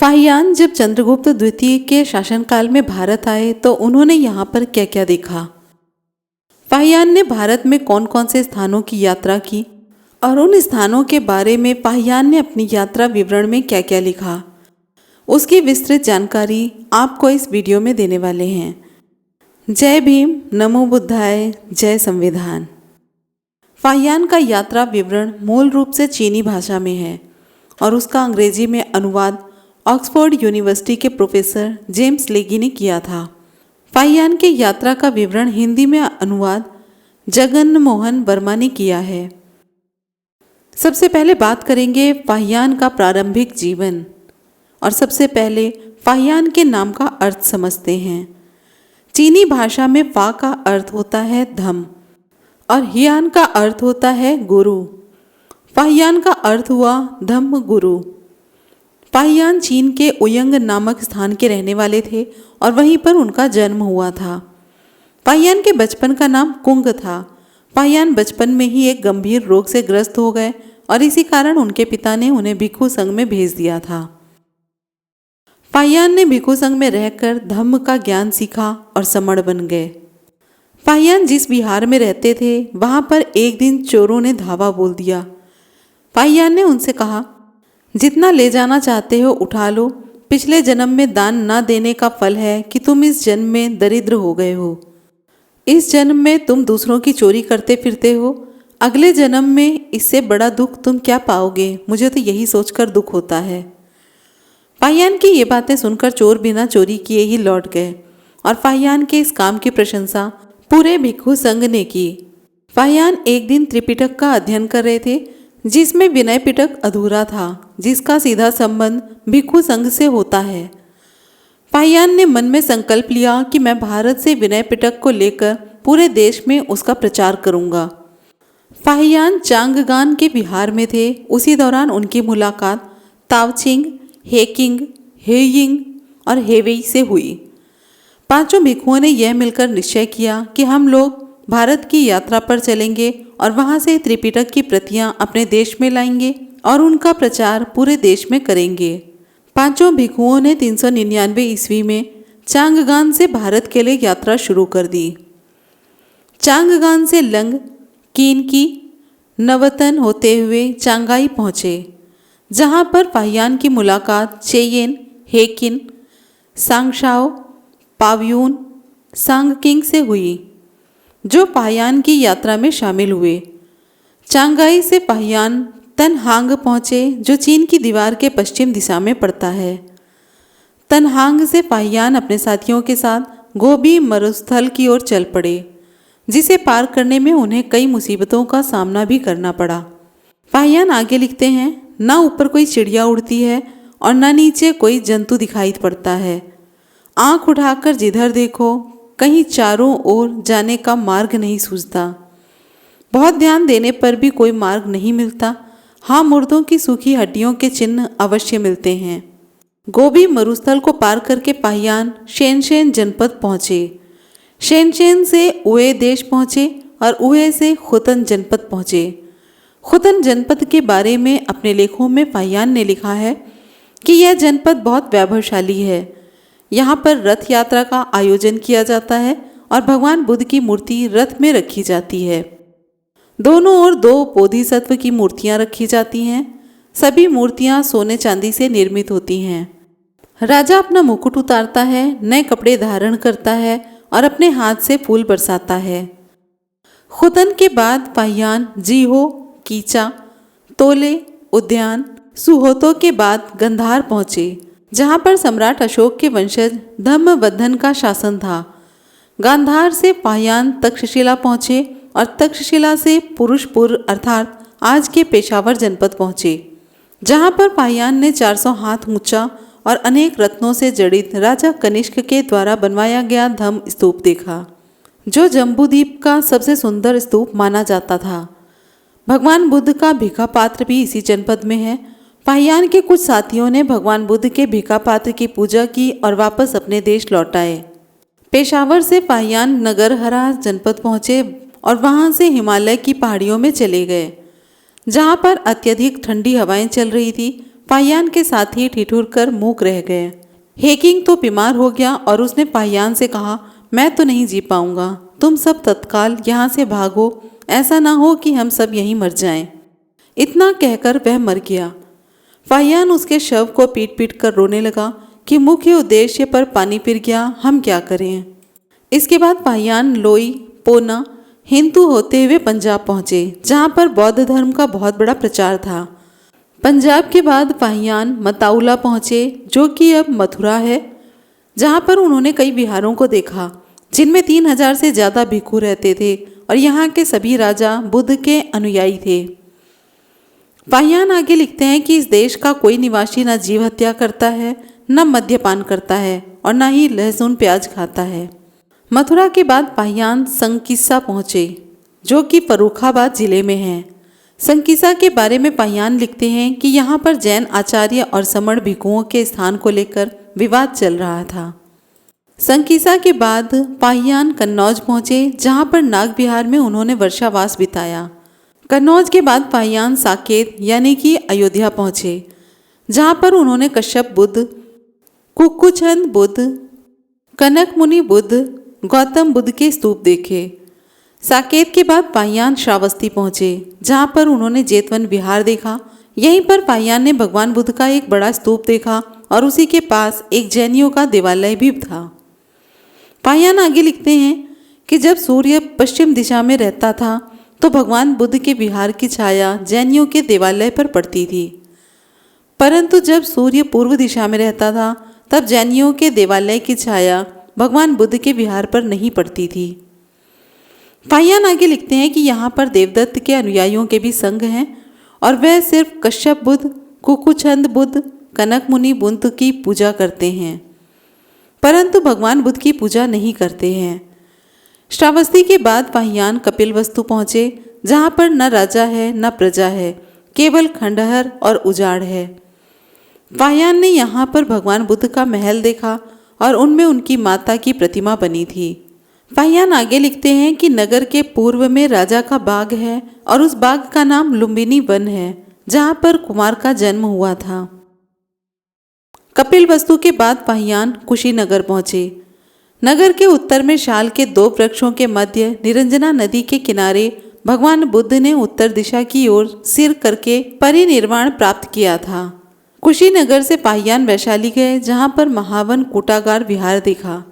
फाहियान जब चंद्रगुप्त द्वितीय के शासनकाल में भारत आए तो उन्होंने यहाँ पर क्या क्या देखा। फाहियान ने भारत में कौन कौन से स्थानों की यात्रा की और उन स्थानों के बारे में फाहियान ने अपनी यात्रा विवरण में क्या क्या लिखा, उसकी विस्तृत जानकारी आपको इस वीडियो में देने वाले हैं। जय भीम, नमो बुद्धाय, जय संविधान। फाहियान का यात्रा विवरण मूल रूप से चीनी भाषा में है और उसका अंग्रेजी में अनुवाद ऑक्सफोर्ड यूनिवर्सिटी के प्रोफेसर जेम्स लेगी ने किया था। फाहियान के यात्रा का विवरण हिंदी में अनुवाद जगन मोहन वर्मा ने किया है। सबसे पहले बात करेंगे फाहियान का प्रारंभिक जीवन और सबसे पहले फाहियान के नाम का अर्थ समझते हैं। चीनी भाषा में फा का अर्थ होता है धम और हियान का अर्थ होता है गुरु। फाहियान का अर्थ हुआ धम्म गुरु। फाहियान चीन के उयंग नामक स्थान के रहने वाले थे और वहीं पर उनका जन्म हुआ था। फाहियान के बचपन का नाम कुंग था। फाहियान बचपन में ही एक गंभीर रोग से ग्रस्त हो गए और इसी कारण उनके पिता ने उन्हें भिक्षु संघ में भेज दिया था। फाहियान ने भिक्षु संघ में रहकर धम्म का ज्ञान सीखा और समण बन गए। फाहियान जिस विहार में रहते थे वहां पर एक दिन चोरों ने धावा बोल दिया। फाहियान ने उनसे कहा, जितना ले जाना चाहते हो उठा लो। पिछले जन्म में दान न देने का फल है कि तुम इस जन्म में दरिद्र हो गए हो। इस जन्म में तुम दूसरों की चोरी करते फिरते हो। अगले जन्म में इससे बड़ा दुख तुम क्या पाओगे, मुझे तो यही सोचकर दुख होता है। फाहियान की ये बातें सुनकर चोर बिना चोरी किए ही लौट गए और फाहियान के इस काम की प्रशंसा पूरे भिक्षु संघ ने की। फाहियान एक दिन त्रिपिटक का अध्ययन कर रहे थे जिसमें विनय पिटक अधूरा था, जिसका सीधा संबंध भिक्षु संघ से होता है। फाहियान ने मन में संकल्प लिया कि मैं भारत से विनय पिटक को लेकर पूरे देश में उसका प्रचार करूंगा। फाहियान चांगगान के विहार में थे। उसी दौरान उनकी मुलाकात तावचिंग, हेकिंग, हेयिंग और हेवेई से हुई। पांचों भिक्षुओं ने यह मिलकर निश्चय किया कि हम लोग भारत की यात्रा पर चलेंगे और वहां से त्रिपिटक की प्रतियां अपने देश में लाएंगे और उनका प्रचार पूरे देश में करेंगे। पांचों भिक्षुओं ने 399 ईस्वी में चांगगान से भारत के लिए यात्रा शुरू कर दी। चांगगान से लंग, कीनकी, नवतन होते हुए चांगाई पहुंचे, जहां पर फाहियान की मुलाकात चेयेन, हेकिन, सांगशाओ, पावयून, सांगकिंग से हुई, जो फाहियान की यात्रा में शामिल हुए। चांगाई से फाहियान तनहांग पहुंचे, जो चीन की दीवार के पश्चिम दिशा में पड़ता है। तनहांग से फाहियान अपने साथियों के साथ गोबी मरुस्थल की ओर चल पड़े, जिसे पार करने में उन्हें कई मुसीबतों का सामना भी करना पड़ा। फाहियान आगे लिखते हैं, ना ऊपर कोई चिड़िया उड़ती है और ना नीचे कोई जंतु दिखाई पड़ता है। आंख उठाकर जिधर देखो कहीं चारों ओर जाने का मार्ग नहीं सूझता। बहुत ध्यान देने पर भी कोई मार्ग नहीं मिलता। हाँ, मुर्दों की सूखी हड्डियों के चिन्ह अवश्य मिलते हैं। गोबी मरुस्थल को पार करके फाहियान शेनशेन जनपद पहुँचे। शेनशेन से उहे देश पहुँचे और उहे से खुतन जनपद पहुँचे। खुतन जनपद के बारे में अपने लेखों में फाहियान ने लिखा है कि यह जनपद बहुत वैभवशाली है। यहाँ पर रथ यात्रा का आयोजन किया जाता है और भगवान बुद्ध की मूर्ति रथ में रखी जाती है। दोनों ओर 2 बोधिसत्व की मूर्तियाँ रखी जाती हैं। सभी मूर्तियाँ सोने चांदी से निर्मित होती हैं। राजा अपना मुकुट उतारता है, नए कपड़े धारण करता है और अपने हाथ से फूल बरसाता है। खुतन के बाद फाहियान जीहो, कीचा, तोले, उद्यान, सुहोतो के बाद गंधार पहुँचे, जहाँ पर सम्राट अशोक के वंशज धम्मवद्धन का शासन था। गांधार से फाहियान तक्षशिला पहुँचे और तक्षशिला से पुरुषपुर अर्थात आज के पेशावर जनपद पहुँचे, जहाँ पर फाहियान ने 400 हाथ ऊंचा और अनेक रत्नों से जड़ित राजा कनिष्क के द्वारा बनवाया गया धम्म स्तूप देखा, जो जम्बूद्वीप का सबसे सुंदर स्तूप माना जाता था। भगवान बुद्ध का भिक्षा पात्र भी इसी जनपद में है। फाहियान के कुछ साथियों ने भगवान बुद्ध के भिक्षा पात्र की पूजा की और वापस अपने देश लौट आए। पेशावर से फाहियान नगरहरा जनपद पहुँचे और वहाँ से हिमालय की पहाड़ियों में चले गए, जहाँ पर अत्यधिक ठंडी हवाएं चल रही थी। पाहियान के साथी ठिठुर कर मूक रह गए। हेकिंग तो बीमार हो गया और उसने पाहियान से कहा, मैं तो नहीं जी पाऊंगा, तुम सब तत्काल यहाँ से भागो, ऐसा ना हो कि हम सब यहीं मर जाएं। इतना कहकर वह मर गया। पाहियान उसके शव को पीट पीट कर रोने लगा कि मुख्य उद्देश्य पर पानी फिर गया, हम क्या करें। इसके बाद पाहियान लोई, पोना, हिंदू होते हुए पंजाब पहुँचे, जहाँ पर बौद्ध धर्म का बहुत बड़ा प्रचार था। पंजाब के बाद पाहियान मताउला पहुँचे, जो कि अब मथुरा है, जहाँ पर उन्होंने कई विहारों को देखा जिनमें 3000 से ज़्यादा भिक्षु रहते थे और यहाँ के सभी राजा बुद्ध के अनुयायी थे। पाहियान आगे लिखते हैं कि इस देश का कोई निवासी न जीव हत्या करता है, न मद्यपान करता है और न ही लहसुन प्याज खाता है। मथुरा के बाद पाहियान संकिसा पहुँचे, जो कि फर्रुखाबाद जिले में है। संकिसा के बारे में पाहियान लिखते हैं कि यहाँ पर जैन आचार्य और समण भिक्षुओं के स्थान को लेकर विवाद चल रहा था। संकिसा के बाद पाहियान कन्नौज पहुँचे, जहाँ पर नाग विहार में उन्होंने वर्षावास बिताया। कन्नौज के बाद पाहियान साकेत यानी कि अयोध्या पहुँचे, जहाँ पर उन्होंने कश्यप बुद्ध, कुक्कुछंद बुद्ध, कनक मुनि बुद्ध, गौतम बुद्ध के स्तूप देखे। साकेत के बाद पाहियान श्रावस्ती पहुँचे, जहाँ पर उन्होंने जेतवन विहार देखा। यहीं पर पाहियान ने भगवान बुद्ध का एक बड़ा स्तूप देखा और उसी के पास एक जैनियों का देवालय भी था। पाहियान आगे लिखते हैं कि जब सूर्य पश्चिम दिशा में रहता था तो भगवान बुद्ध के विहार की छाया जैनियों के देवालय पर पड़ती थी, परंतु जब सूर्य पूर्व दिशा में रहता था तब जैनियों के देवालय की छाया भगवान बुद्ध के विहार पर नहीं पड़ती थी। पाहियान आगे लिखते हैं कि यहाँ पर देवदत्त के अनुयायियों के भी संघ हैं और वह सिर्फ कश्यप बुद्ध, कुक्कुछंद बुद्ध, कनक मुनि बुद्ध की पूजा करते हैं, परंतु भगवान बुद्ध की पूजा नहीं करते हैं। श्रावस्ती के बाद पाहियान कपिलवस्तु पहुँचे, जहाँ पर न राजा है न प्रजा है, केवल खंडहर और उजाड़ है। पाहियान ने यहाँ पर भगवान बुद्ध का महल देखा और उनमें उनकी माता की प्रतिमा बनी थी। पाहियान आगे लिखते हैं कि नगर के पूर्व में राजा का बाग है और उस बाग का नाम लुम्बिनी वन है, जहाँ पर कुमार का जन्म हुआ था। कपिलवस्तु के बाद पाहियान कुशीनगर पहुँचे। नगर के उत्तर में शाल के 2 वृक्षों के मध्य निरंजना नदी के किनारे भगवान बुद्ध ने उत्तर दिशा की ओर सिर करके परिनिर्वाण प्राप्त किया था। कुशीनगर से पाहियान वैशाली गए, जहाँ पर महावन कूटागार विहार देखा।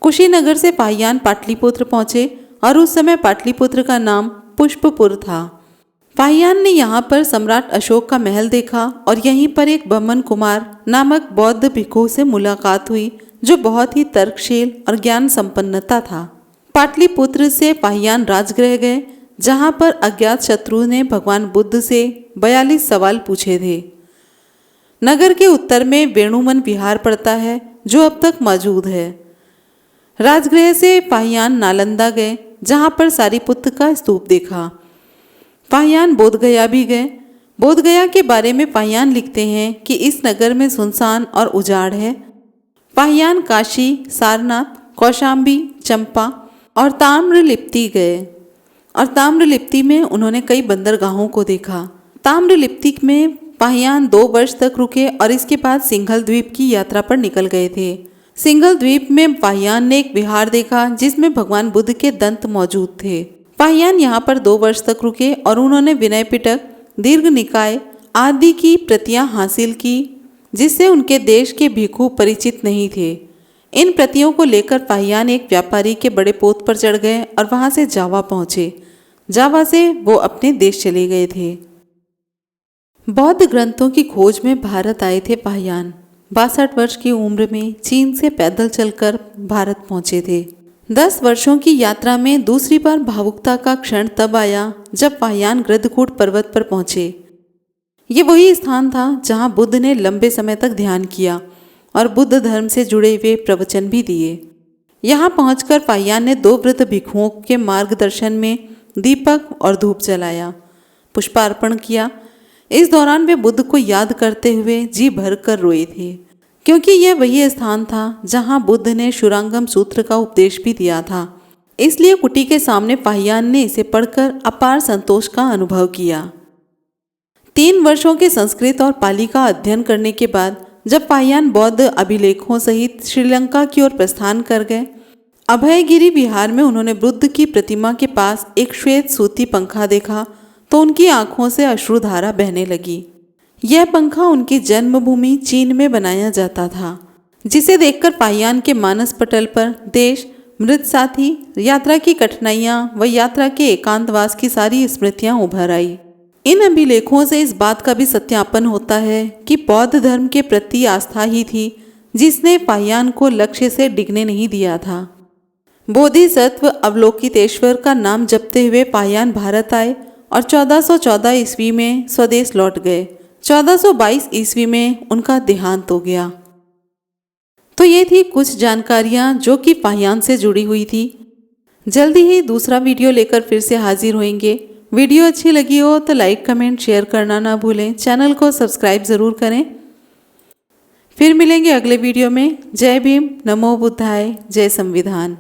कुशीनगर से पाहियान पाटलिपुत्र पहुँचे और उस समय पाटलिपुत्र का नाम पुष्पपुर था। पाहियान ने यहाँ पर सम्राट अशोक का महल देखा और यहीं पर एक बमन कुमार नामक बौद्ध भिक्षु से मुलाकात हुई, जो बहुत ही तर्कशील और ज्ञान संपन्नता था। पाटलिपुत्र से पाहियान राजगृह गए, जहाँ पर अज्ञात शत्रु ने भगवान बुद्ध से 42 सवाल पूछे थे। नगर के उत्तर में वेणुवन विहार पड़ता है, जो अब तक मौजूद है। राजगृह से पाहियान नालंदा गए, जहाँ पर सारिपुत्र का स्तूप देखा। पाहियान बोधगया भी गए। बोधगया के बारे में पाहियान लिखते हैं कि इस नगर में सुनसान और उजाड़ है। पाहियान काशी, सारनाथ, कौशाम्बी, चंपा और ताम्रलिप्ति गए और ताम्रलिप्ति में उन्होंने कई बंदरगाहों को देखा। ताम्रलिप्ति में पाहियान 2 वर्ष तक रुके और इसके बाद सिंघल द्वीप की यात्रा पर निकल गए थे। सिंघल द्वीप में पाहियान ने एक विहार देखा जिसमें भगवान बुद्ध के दंत मौजूद थे। पाहियान यहाँ पर 2 वर्ष तक रुके और उन्होंने विनय पिटक, दीर्घ निकाय आदि की प्रतियां हासिल की, जिससे उनके देश के भिक्षु परिचित नहीं थे। इन प्रतियों को लेकर पाहियान एक व्यापारी के बड़े पोत पर चढ़ गए और वहां से जावा पहुंचे। जावा से वो अपने देश चले गए थे। बौद्ध ग्रंथों की खोज में भारत आए थे पाहियान। 62 वर्ष की उम्र में चीन से पैदल चलकर भारत पहुंचे थे। 10 वर्षों की यात्रा में दूसरी बार भावुकता का क्षण तब आया जब पाहियान गृद्धकूट पर्वत पर पहुंचे। ये वही स्थान था जहां बुद्ध ने लंबे समय तक ध्यान किया और बुद्ध धर्म से जुड़े हुए प्रवचन भी दिए। यहाँ पहुंचकर पाहियान ने 2 वृद्ध भिक्षुओं के मार्गदर्शन में दीपक और धूप जलाया, पुष्पार्पण किया। इस दौरान वे बुद्ध को याद करते हुए जी भर कर रोए थे, क्योंकि यह वही स्थान था जहां बुद्ध ने शुरांगम सूत्र का उपदेश भी दिया था। इसलिए कुटी के सामने पाहियान ने इसे पढ़कर अपार संतोष का अनुभव किया। 3 वर्षों के संस्कृत और पाली का अध्ययन करने के बाद जब पाहियान बौद्ध अभिलेखों सहित श्रीलंका की ओर प्रस्थान कर गए, अभयगिरी बिहार में उन्होंने बुद्ध की प्रतिमा के पास एक श्वेत सूती पंखा देखा तो उनकी आंखों से अश्रुधारा बहने लगी। यह पंखा उनकी जन्मभूमि चीन में बनाया जाता था, जिसे देखकर पाहियान के मानस पटल पर देश, मृत साथी, यात्रा की कठिनाइयाँ व यात्रा के एकांतवास की सारी स्मृतियाँ उभर आई। इन अभिलेखों से इस बात का भी सत्यापन होता है कि बौद्ध धर्म के प्रति आस्था ही थी जिसने पाहियान को लक्ष्य से डिगने नहीं दिया था। बोधिसत्व अवलोकितेश्वर का नाम जपते हुए पाहियान भारत आए और 1414 ईस्वी में स्वदेश लौट गए। 1422 ईस्वी में उनका देहांत हो गया। तो ये थी कुछ जानकारियाँ जो कि पाहियान से जुड़ी हुई थी। जल्दी ही दूसरा वीडियो लेकर फिर से हाजिर होंगे। वीडियो अच्छी लगी हो तो लाइक, कमेंट, शेयर करना ना भूलें। चैनल को सब्सक्राइब ज़रूर करें। फिर मिलेंगे अगले वीडियो में। जय भीम, नमो बुद्धाय, जय संविधान।